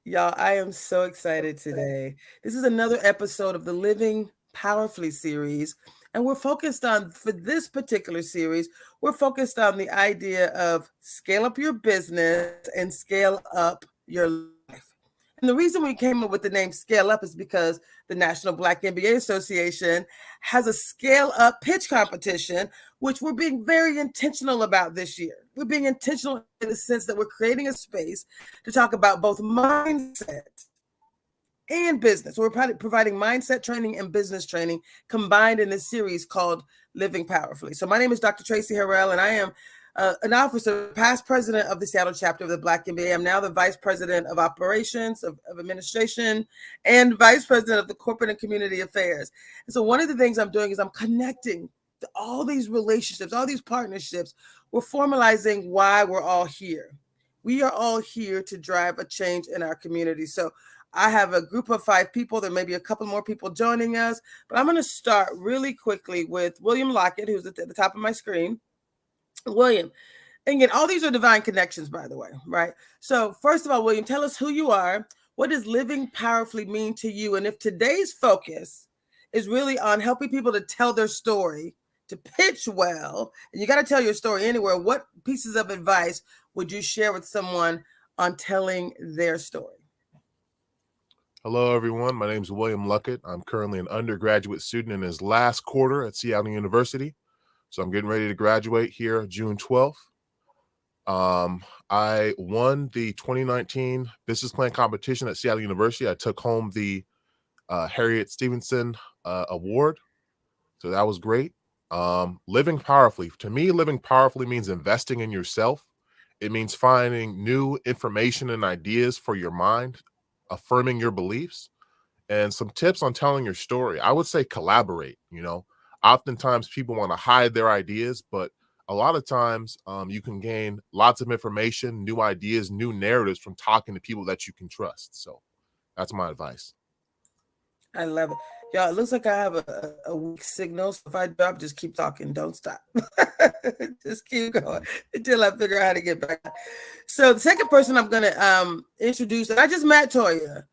Y'all, I am so excited today. This is another episode of the Living Powerfully series. And we're focused on, for this particular series, we're focused on the idea of scale up your business and scale up your life. And the reason we came up with the name Scale Up is because the National Black MBA Association has a scale up pitch competition, which we're being very intentional about this year. We're being intentional in the sense that we're creating a space to talk about both mindset and business. We're providing mindset training and business training combined in this series called Living Powerfully. So my name is Dr. Tracy Harrell, and I am an officer, past president of the Seattle chapter of the Black MBA. I'm now the vice president of operations, of administration, and vice president of the corporate and community affairs. And so one of the things I'm doing is I'm connecting all these relationships, all these partnerships. We're formalizing why we're all here. We are all here to drive a change in our community. So I have a group of 5 people. There may be a couple more people joining us, but I'm going to start really quickly with William Lockett, who's at the top of my screen. William, and again, all these are divine connections, by the way, right? So first of all, William, tell us who you are. What does living powerfully mean to you? And if today's focus is really on helping people to tell their story, to pitch well, and you got to tell your story anywhere, what pieces of advice would you share with someone on telling their story? Hello, everyone. My name is William Luckett. I'm currently an undergraduate student in his last quarter at Seattle University. So I'm getting ready to graduate here June 12th. I won the 2019 business plan competition at Seattle University. I took home the Harriet Stevenson Award. So that was great. Living powerfully. To me, living powerfully means investing in yourself. It means finding new information and ideas for your mind, affirming your beliefs, and some tips on telling your story. I would say collaborate. Oftentimes people want to hide their ideas, but a lot of times you can gain lots of information, new ideas, new narratives from talking to people that you can trust. So that's my advice. I love it. Y'all, it looks like I have a weak signal. So if I drop, just keep talking. Don't stop. Just keep going until I figure out how to get back. So the second person I'm going to introduce, and I just met Toya,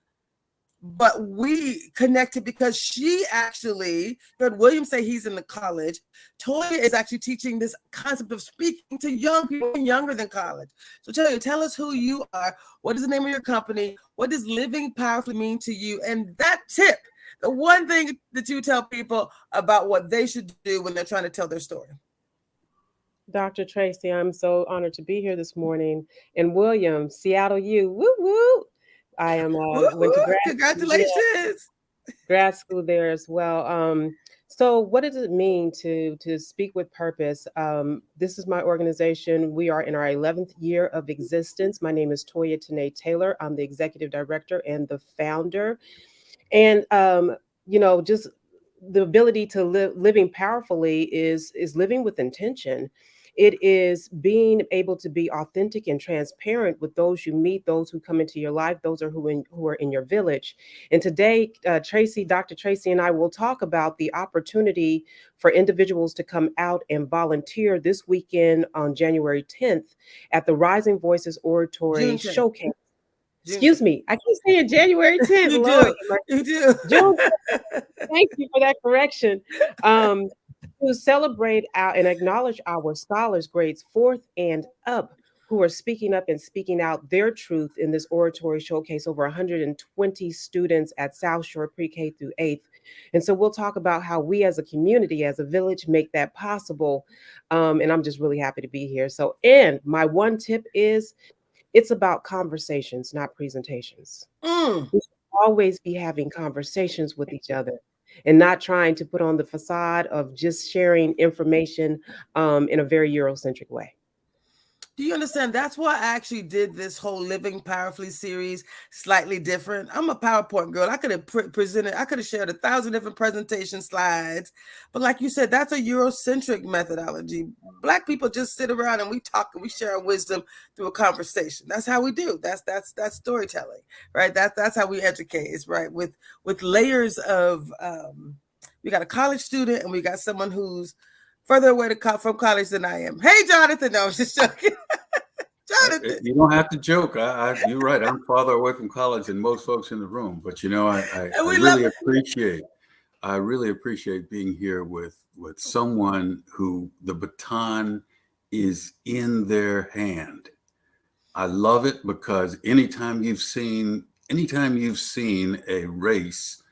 but we connected because she actually heard William say he's in the college. Toya is actually teaching this concept of speaking to young people younger than college. So Toya, tell us who you are. What is the name of your company? What does living powerfully mean to you? And that tip, the one thing that you tell people about what they should do when they're trying to tell their story. Dr. Tracy, I'm so honored to be here this morning. And William, Seattle U, woo woo. I am went to Congratulations. Grad school there as well. So what does it mean to speak with purpose? This is my organization. We are in our 11th year of existence. My name is Toya Tanae Taylor. I'm the executive director and the founder. And just the ability to living powerfully is living with intention. It is being able to be authentic and transparent with those you meet, those who come into your life, those are who are in your village. And today, Dr. Tracy and I will talk about the opportunity for individuals to come out and volunteer this weekend on January 10th at the Rising Voices Oratory Showcase. Excuse me, I keep saying January 10th. You Lord, do. You do. June. Thank you for that correction. To celebrate and acknowledge our scholars grades 4th and up who are speaking up and speaking out their truth in this oratory showcase. Over 120 students at South Shore Pre-K through 8th. And so we'll talk about how we as a community, as a village, make that possible. And I'm just really happy to be here. So, and my one tip is, it's about conversations, not presentations. We should always be having conversations with each other and not trying to put on the facade of just sharing information in a very Eurocentric way. Do you understand? That's why I actually did this whole Living Powerfully series slightly different. I'm a PowerPoint girl. I could have presented, I could have shared 1,000 different presentation slides. But like you said, that's a Eurocentric methodology. Black people just sit around and we talk and we share our wisdom through a conversation. That's how we do. That's storytelling, right? That's how we educate. It's right with layers of. We got a college student and we got someone who's further away from college than I am. Hey, Jonathan. No, I'm just joking. Jonathan. You don't have to joke. You're right. I'm farther away from college than most folks in the room. But And I we love really appreciate being here with someone who the baton is in their hand. I love it because anytime you've seen a race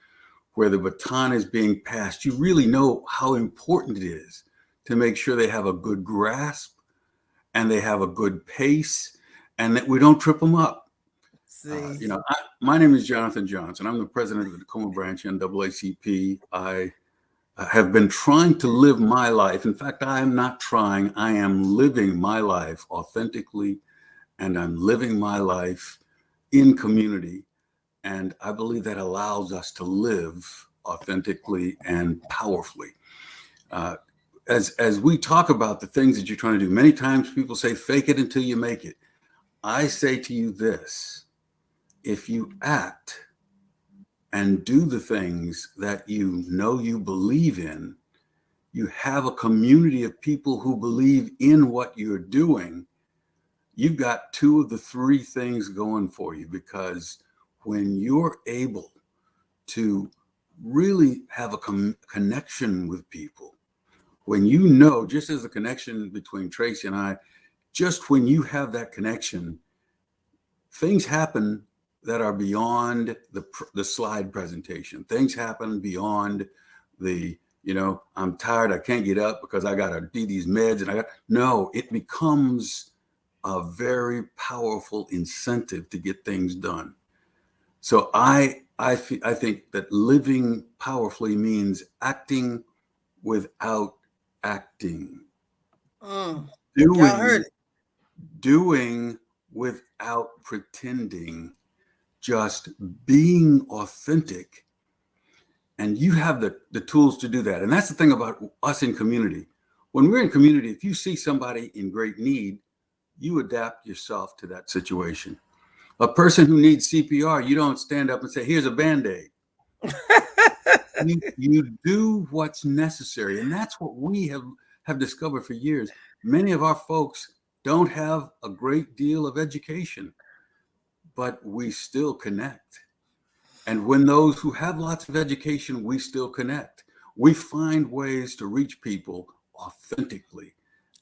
where the baton is being passed, you really know how important it is to make sure they have a good grasp and they have a good pace and that we don't trip them up. see. My name is Jonathan Johnson. I'm the president of the Tacoma branch NAACP. I have been trying to live my life. In fact, I am not trying. I am living my life authentically, and I'm living my life in community. And I believe that allows us to live authentically and powerfully. Uh, as we talk about the things that you're trying to do, many times people say, fake it until you make it. I say to you this: if you act and do the things that you know you believe in, you have a community of people who believe in what you're doing. You've got two of the three things going for you, because when you're able to really have a connection with people, when you know, just as the connection between Tracy and I, just when you have that connection, things happen that are beyond the slide presentation. Things happen beyond the, I'm tired, I can't get up because I got to do these meds, and no, it becomes a very powerful incentive to get things done. So I think that living powerfully means acting without acting, Mm. Y'all heard doing it. doing without pretending, just being authentic. And you have the tools to do that. And that's the thing about us in community. When we're in community, if you see somebody in great need, you adapt yourself to that situation. A person who needs CPR, you don't stand up and say, here's a Band-Aid. You do what's necessary. And that's what we have discovered for years. Many of our folks don't have a great deal of education, but we still connect. And when those who have lots of education, we still connect. We find ways to reach people authentically.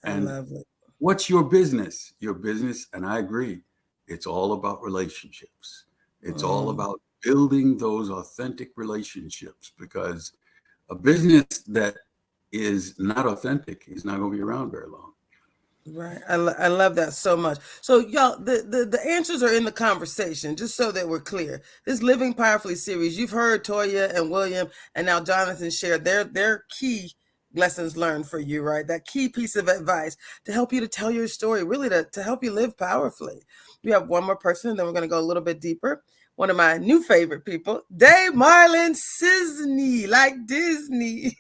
I And love it. what's your business? Your business, and I agree, it's all about relationships. It's all Mm. about building those authentic relationships, because a business that is not authentic is not going to be around very long. Right. I love that so much. So y'all, the answers are in the conversation, just so that we're clear. This Living Powerfully series, you've heard Toya and William and now Jonathan share their key lessons learned for you, right? That key piece of advice to help you to tell your story, really to help you live powerfully. We have one more person, and then we're going to go a little bit deeper. One of my new favorite people, Dave Marlin Sisney, like Disney.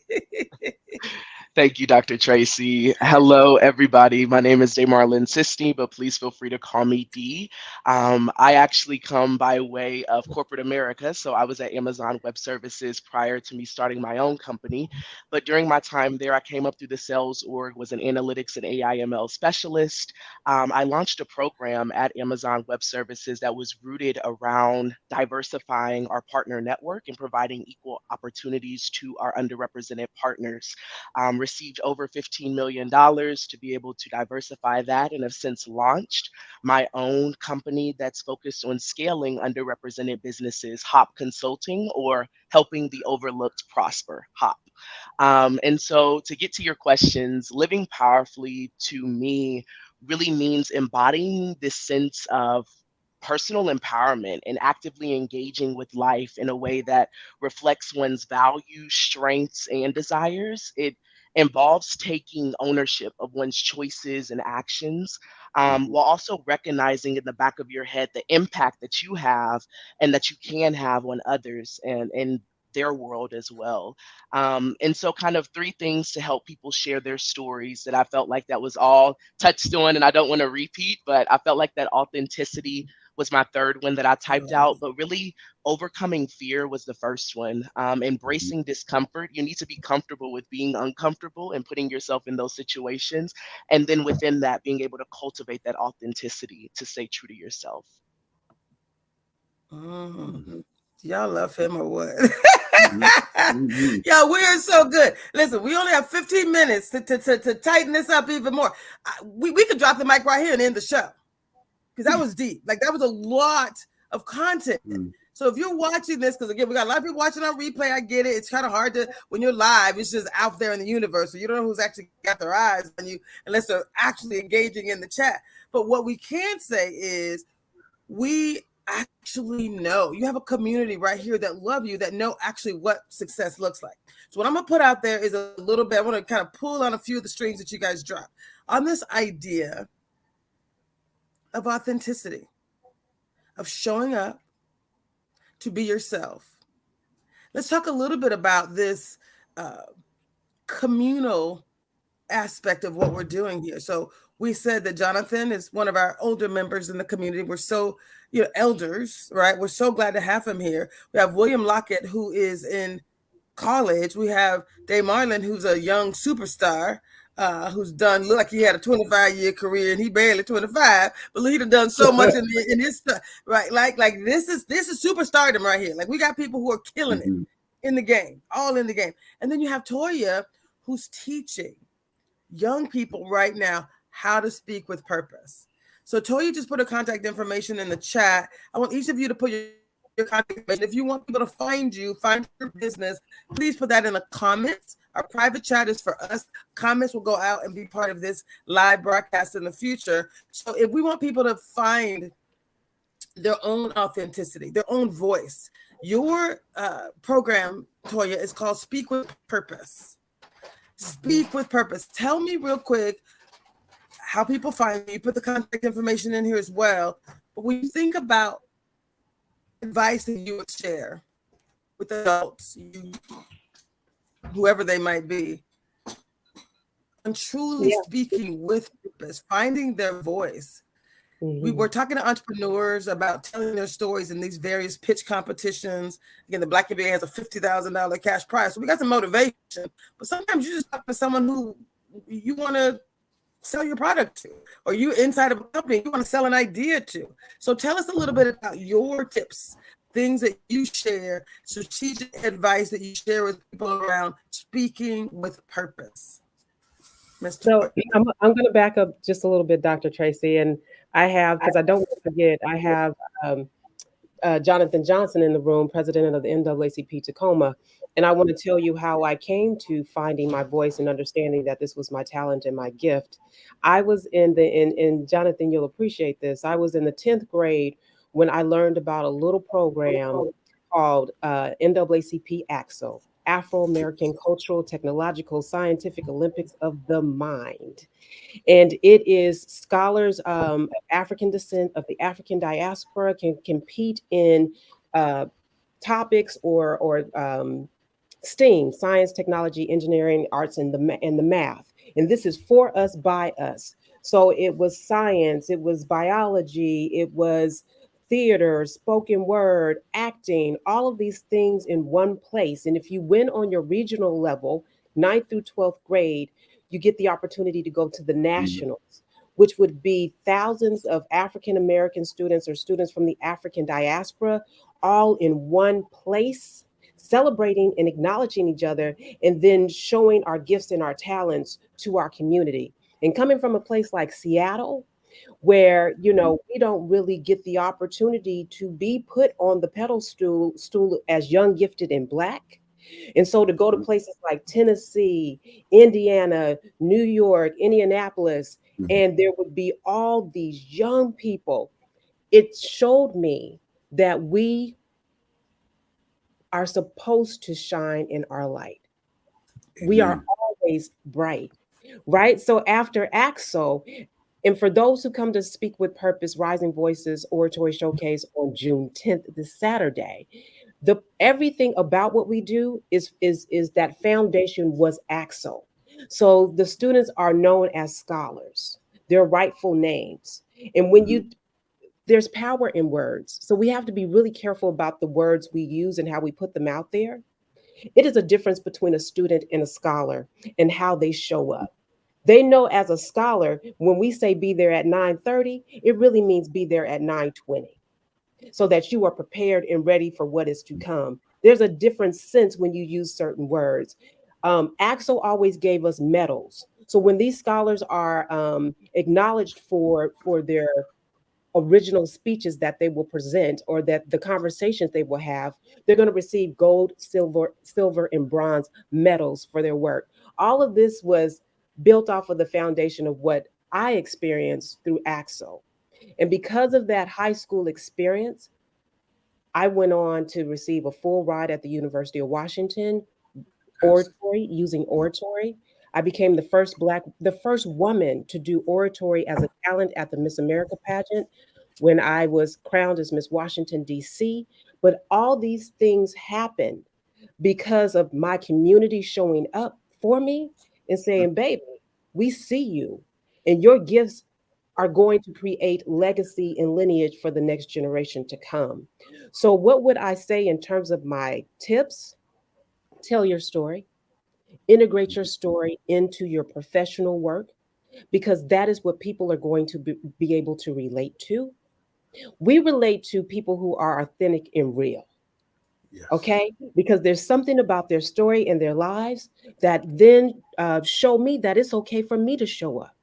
Thank you, Dr. Tracy. Hello, everybody. My name is Damarlin Sistey, but please feel free to call me D. I actually come by way of corporate America. So I was at Amazon Web Services prior to me starting my own company. But during my time there, I came up through the sales org, was an analytics and AI/ML specialist. I launched a program at Amazon Web Services that was rooted around diversifying our partner network and providing equal opportunities to our underrepresented partners. Received over $15 million to be able to diversify that, and have since launched my own company that's focused on scaling underrepresented businesses, HOP Consulting, or helping the overlooked prosper, HOP. And so, to get to your questions, living powerfully to me really means embodying this sense of personal empowerment and actively engaging with life in a way that reflects one's values, strengths, and desires. It involves taking ownership of one's choices and actions, Mhm. while also recognizing in the back of your head the impact that you have and that you can have on others. And their world as well. And so kind of three things to help people share their stories that I felt like that was all touched on, and I don't want to repeat, but I felt like that authenticity was my third one that I typed out, but really overcoming fear was the first one. Embracing discomfort. You need to be comfortable with being uncomfortable and putting yourself in those situations. And then within that, being able to cultivate that authenticity to stay true to yourself. Y'all love him or what? Mhm. Yo, we are so good. Listen, we only have 15 minutes to tighten this up even more. We could drop the mic right here and end the show because that was deep. Like that was a lot of content. So if you're watching this, because again, we got a lot of people watching on replay. I get it. It's kind of hard to, when you're live, it's just out there in the universe. So you don't know who's actually got their eyes on you unless they're actually engaging in the chat. But what we can say is we actually know you have a community right here that love you, that know actually what success looks like. So what I'm going to put out there is a little bit, I want to kind of pull on a few of the strings that you guys drop on this idea of authenticity, of showing up to be yourself. Let's talk a little bit about this communal aspect of what we're doing here. So we said that Jonathan is one of our older members in the community. We're so, elders, right? We're so glad to have him here. We have William Lockett, who is in college. We have Dave Marlin, who's a young superstar, who's done, look like he had a 25-year career and he barely 25, but he'd have done so much in his stuff, right? Like this is superstardom right here. Like we got people who are killing it in the game, all in the game. And then you have Toya, who's teaching young people right now how to speak with purpose. So Toya just put her contact information in the chat. I want each of you to put your contact information. If you want people to find you, find your business, please put that in the comments. Our private chat is for us. Comments will go out and be part of this live broadcast in the future. So if we want people to find their own authenticity, their own voice, your program, Toya, is called Speak with Purpose. Speak with Purpose. Tell me real quick how people find you. Put the contact information in here as well. But when you think about advice that you would share with adults, whoever they might be, and truly speaking with purpose, finding their voice. We were talking to entrepreneurs about telling their stories in these various pitch competitions. Again, the Black MBA has a $50,000 cash prize. So we got some motivation, but sometimes you just talk to someone who you want to sell your product to, or you inside of a company, you want to sell an idea to. So tell us a little bit about your tips, things that you share, strategic advice that you share with people around speaking with purpose. Mr. So I'm going to back up just a little bit, Dr. Tracy, and I have, because I don't want to forget, I have Jonathan Johnson in the room, president of the NAACP Tacoma. And I want to tell you how I came to finding my voice and understanding that this was my talent and my gift. I was and Jonathan, you'll appreciate this. I was in the 10th grade when I learned about a little program called NAACP AXO, Afro-American Cultural, Technological, Scientific Olympics of the Mind. And it is scholars of African descent, of the African diaspora, can compete in topics or STEAM, science, technology, engineering, arts, and the math. And this is for us, by us. So it was science, it was biology, it was theater, spoken word, acting, all of these things in one place. And if you win on your regional level, 9th through 12th grade, you get the opportunity to go to the nationals, which would be thousands of African American students or students from the African diaspora, all in one place, celebrating and acknowledging each other, and then showing our gifts and our talents to our community. And coming from a place like Seattle, where we don't really get the opportunity to be put on the pedestal stool as young, gifted, and Black. And so to go to places like Tennessee, Indiana, New York, Indianapolis, and there would be all these young people, it showed me that we are supposed to shine in our light. We are always bright, right? So after AXO, and for those who come to Speak with Purpose, Rising Voices Oratory Showcase on June 10th, this Saturday, Everything about what we do is that foundation was Axel. So the students are known as scholars, their rightful names. And when Mhm. you there's power in words. So we have to be really careful about the words we use and how we put them out there. It is a difference between a student and a scholar and how they show up. They know as a scholar, when we say be there at 9:30, it really means be there at 9:20 so that you are prepared and ready for what is to come. There's a different sense when you use certain words. Axel always gave us medals. So when these scholars are acknowledged for their original speeches that they will present or that the conversations they will have, they're going to receive gold, silver, and bronze medals for their work. All of this was built off of the foundation of what I experienced through Axel. And because of that high school experience, I went on to receive a full ride at the University of Washington, Fantastic. using oratory. I became the first woman to do oratory as a talent at the Miss America pageant when I was crowned as Miss Washington, D.C. But all these things happened because of my community showing up for me and saying, baby, we see you, and your gifts are going to create legacy and lineage for the next generation to come. So, what would I say in terms of my tips? Tell your story, integrate your story into your professional work, because that is what people are going to be able to relate to. We relate to people who are authentic and real. Yes. Okay, because there's something about their story and their lives that then show me that it's okay for me to show up.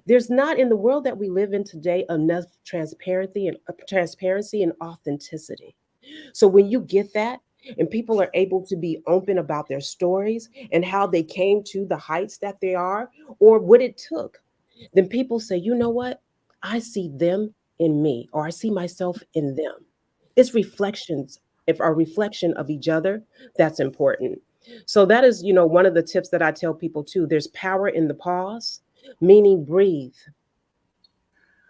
There's not, in the world that we live in today, enough transparency and authenticity. So when you get that, and people are able to be open about their stories and how they came to the heights that they are, or what it took, then people say, you know what? I see them in me, or I see myself in them. It's reflections, if a reflection of each other, that's important. So that is, one of the tips that I tell people too. There's power in the pause, meaning breathe.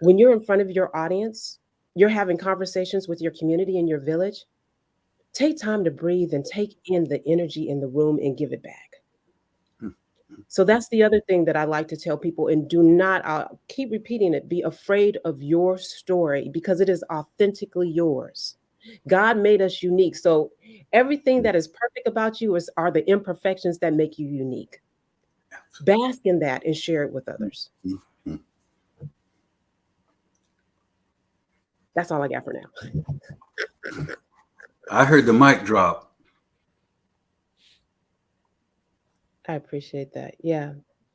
When you're in front of your audience, you're having conversations with your community in your village, take time to breathe and take in the energy in the room and give it back. So that's the other thing that I like to tell people. And do not, I'll keep repeating it, be afraid of your story because it is authentically yours. God made us unique. So everything that is perfect about you are the imperfections that make you unique. Bask in that and share it with others. Mhm. That's all I got for now. I heard the mic drop. I appreciate that. Yeah.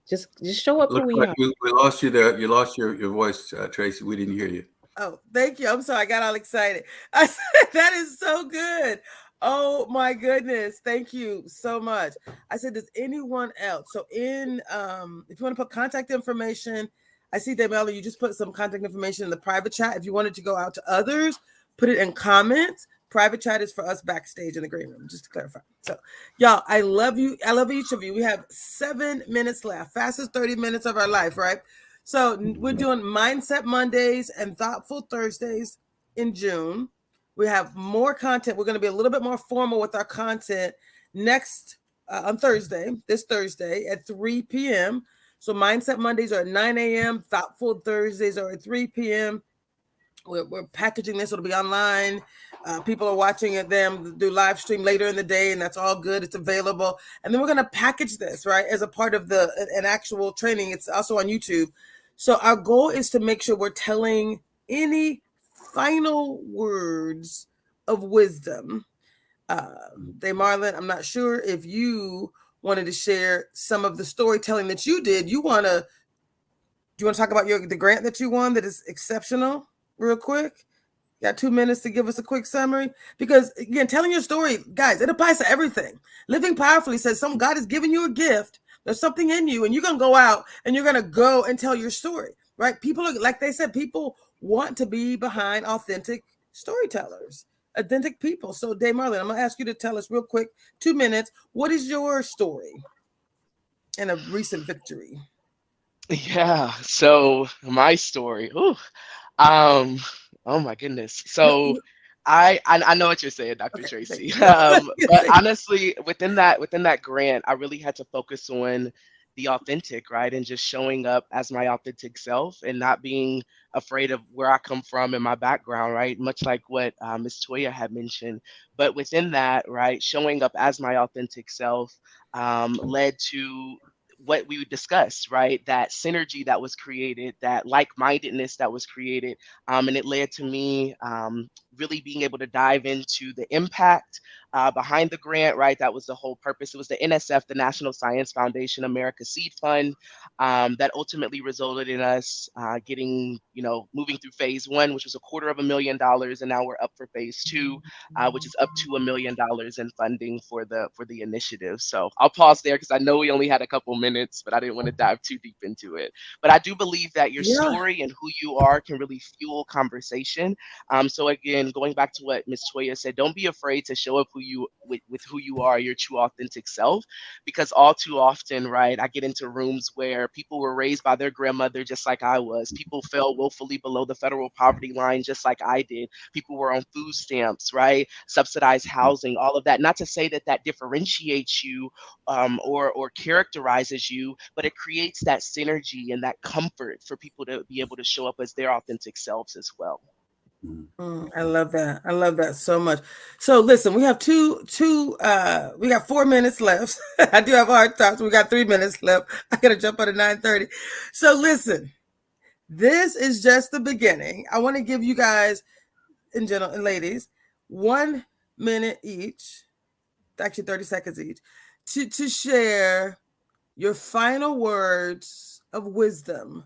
Just show up who Looks we like are. we lost you there. You lost your voice, Tracy. We didn't hear you. Oh, thank you. I'm sorry. I got all excited. I said, that is so good. Oh my goodness. Thank you so much. I said, does anyone else? So if you want to put contact information, I see that Melody, you just put some contact information in the private chat. If you wanted to go out to others, put it in comments. Private chat is for us backstage in the green room, just to clarify. So y'all, I love you. I love each of you. We have 7 minutes left. Fastest 30 minutes of our life, right? So we're doing Mindset Mondays and Thoughtful Thursdays in June. We have more content. We're going to be a little bit more formal with our content next on Thursday, this Thursday at 3 p.m. So Mindset Mondays are at 9 a.m. Thoughtful Thursdays are at 3 p.m. We're packaging this. It'll be online. People are watching them do live stream later in the day, and that's all good. It's available. And then we're going to package this, right, as a part of an actual training. It's also on YouTube. So our goal is to make sure we're telling any final words of wisdom. Dave Marlin, I'm not sure if you wanted to share some of the storytelling that you did. Do you want to talk about the grant that you won that is exceptional real quick? Got 2 minutes to give us a quick summary? Because again, telling your story, guys, it applies to everything. Living powerfully says God has given you a gift. There's something in you, and you're gonna go out and you're gonna go and tell your story, right? People are, like they said, people want to be behind authentic storytellers, authentic people. So, Dave Marlin, I'm gonna ask you to tell us real quick, 2 minutes. What is your story and a recent victory? Yeah. So my story. Ooh. Um. Oh my goodness. No, So I know what you're saying, Dr. Okay, thank Tracy. you. Go But ahead. honestly, within that grant, I really had to focus on the authentic, right? And just showing up as my authentic self and not being afraid of where I come from and my background, right? Much like what Ms. Toya had mentioned. But within that, right, showing up as my authentic self led to what we discussed, right? That synergy that was created, that like-mindedness that was created, and it led to me really being able to dive into the impact behind the grant, right? That was the whole purpose. It was the NSF, the National Science Foundation America Seed Fund, that ultimately resulted in us getting, moving through phase 1, which was $250,000, and now we're up for phase 2, which is up to $1 million in funding for the initiative. So I'll pause there because I know we only had a couple minutes, but I didn't want to dive too deep into it. But I do believe that your Yeah. story and who you are can really fuel conversation. So again, going back to what Ms. Toya said, don't be afraid to show up with who you are, your true authentic self, because all too often, right, I get into rooms where people were raised by their grandmother just like I was. People fell woefully below the federal poverty line just like I did. People were on food stamps, right? Subsidized housing, all of that. Not to say that that differentiates you or characterizes you, but it creates that synergy and that comfort for people to be able to show up as their authentic selves as well. I love that. I love that so much. So listen, we have we got 4 minutes left. I do have hard stops. We got 3 minutes left. I gotta jump on at 9:30. So listen, this is just the beginning. I want to give you guys and gentlemen and ladies 1 minute each, actually 30 seconds each, to share your final words of wisdom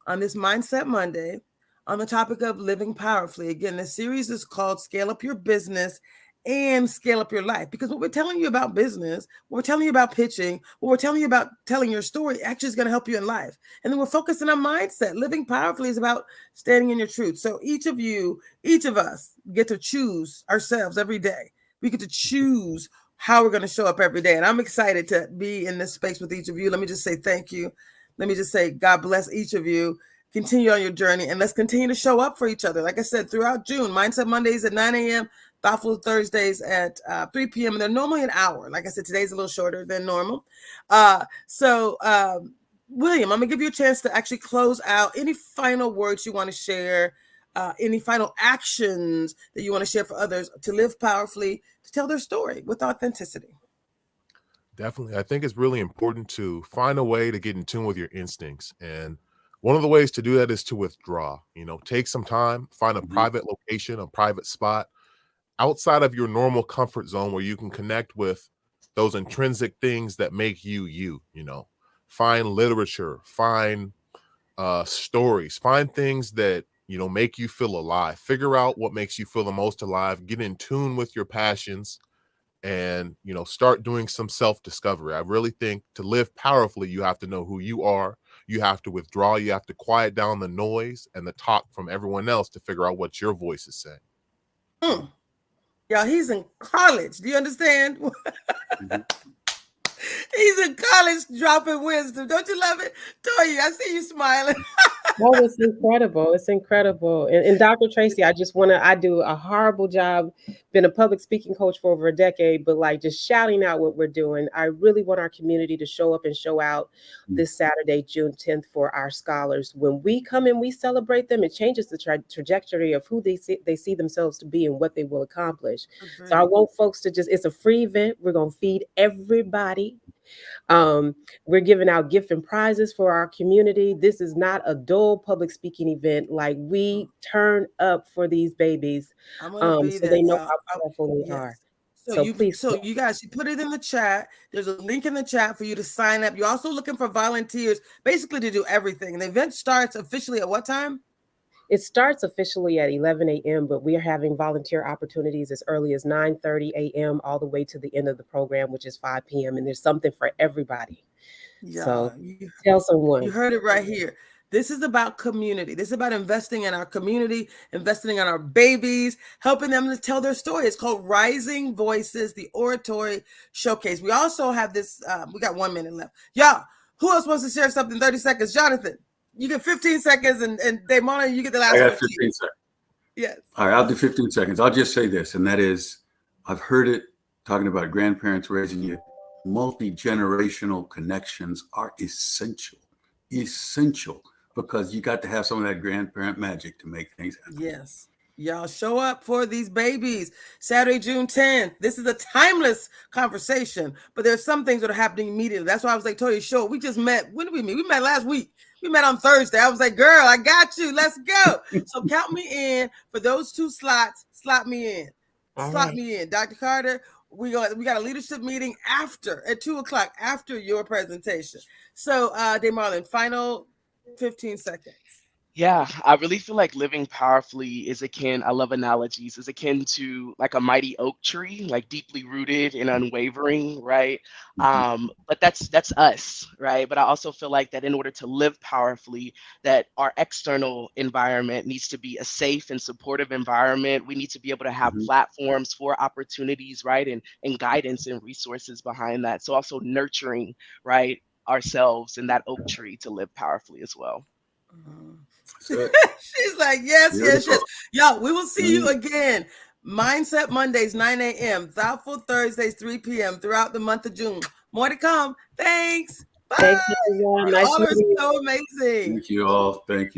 on this Mindset Monday on the topic of living powerfully. Again, this series is called Scale Up Your Business and Scale Up Your Life, because what we're telling you about business, what we're telling you about pitching, what we're telling you about telling your story actually is going to help you in life. And then we're focusing on mindset. Living powerfully is about standing in your truth. So each of us get to choose ourselves every day. We get to choose how we're going to show up every day. And I'm excited to be in this space with each of you. Let me just say thank you. Let me just say God bless each of you. Continue on your journey, and let's continue to show up for each other. Like I said, throughout June, Mindset Mondays at 9 a.m., Thoughtful Thursdays at 3 p.m. And they're normally an hour. Like I said, today's a little shorter than normal. William, I'm going to give you a chance to actually close out. Any final words you want to share? Any final actions that you want to share for others to live powerfully, to tell their story with authenticity? Definitely. I think it's really important to find a way to get in tune with your instincts. And one of the ways to do that is to withdraw. Take some time, find a private location, a private spot outside of your normal comfort zone where you can connect with those intrinsic things that make you. Find literature, find stories, find things that make you feel alive. Figure out what makes you feel the most alive. Get in tune with your passions, and start doing some self-discovery. I really think to live powerfully, you have to know who you are. You have to withdraw. You have to quiet down the noise and the talk from everyone else to figure out what your voice is saying. Y'all, he's in college. Do you understand? He's in college dropping wisdom. Don't you love it? Toya, I see you smiling. Oh, it's incredible. It's incredible. And Dr. Tracy, I do a horrible job, been a public speaking coach for over a decade, but like just shouting out what we're doing. I really want our community to show up and show out this Saturday, June 10th, for our scholars. When we come and we celebrate them, it changes the trajectory of who they see themselves to be and what they will accomplish. Agreed. So I want folks to it's a free event. We're going to feed everybody. We're giving out gift and prizes for our community. This is not a dull public speaking event. Like, we turn up for these babies, I'm gonna be so there, they know y'all. how powerful they are. So Please, you guys, you put it in the chat. There's a link in the chat for you to sign up. You're also looking for volunteers, basically to do everything. And the event starts officially at what time? it starts officially at 11 a.m., but we are having volunteer opportunities as early as 9:30 a.m. all the way to the end of the program, which is 5 p.m. And there's something for everybody. So tell You someone. heard it right here. This is about community. This is about investing in our community, investing in our babies, helping them to tell their story. It's called Rising Voices, the Oratory Showcase. We also have this, we got 1 minute left. Y'all, who else wants to share something? 30 seconds. Jonathan, you get 15 seconds, and Damona, you get the last I got 15. 15 seconds. Yes. All right, I'll do 15 seconds. I'll just say this, and that is, I've heard it talking about grandparents raising you. Multi-generational connections are essential, because you got to have some of that grandparent magic to make things happen. Yes. Y'all show up for these babies. Saturday, June 10th. This is a timeless conversation, but there's some things that are happening immediately. That's why I was like, Toya, show. We just met. When did we meet? We met last week. We met on Thursday. I was like, girl, I got you. Let's go. So count me in for those 2 slots. Slot me in. Slot me in. Dr. Carter, we got a leadership meeting after at 2:00 after your presentation. So DeMarlon, final 15 seconds. Yeah, I really feel like living powerfully is akin, I love analogies, is akin to like a mighty oak tree, like deeply rooted and unwavering, right? But that's us, right? But I also feel like that in order to live powerfully, that our external environment needs to be a safe and supportive environment. We need to be able to have platforms for opportunities, right? And guidance and resources behind that. So also nurturing, right, ourselves and that oak tree to live powerfully as well. She's like, yes, yes, yes. Y'all, we will see you Mm. again. Mindset Mondays, 9 a.m. Thoughtful Thursdays, 3 p.m. throughout the month of June. More to come. Thanks. Bye. Thanks, everyone. You Nice all are meeting you. so amazing. Thank you all. Thank you.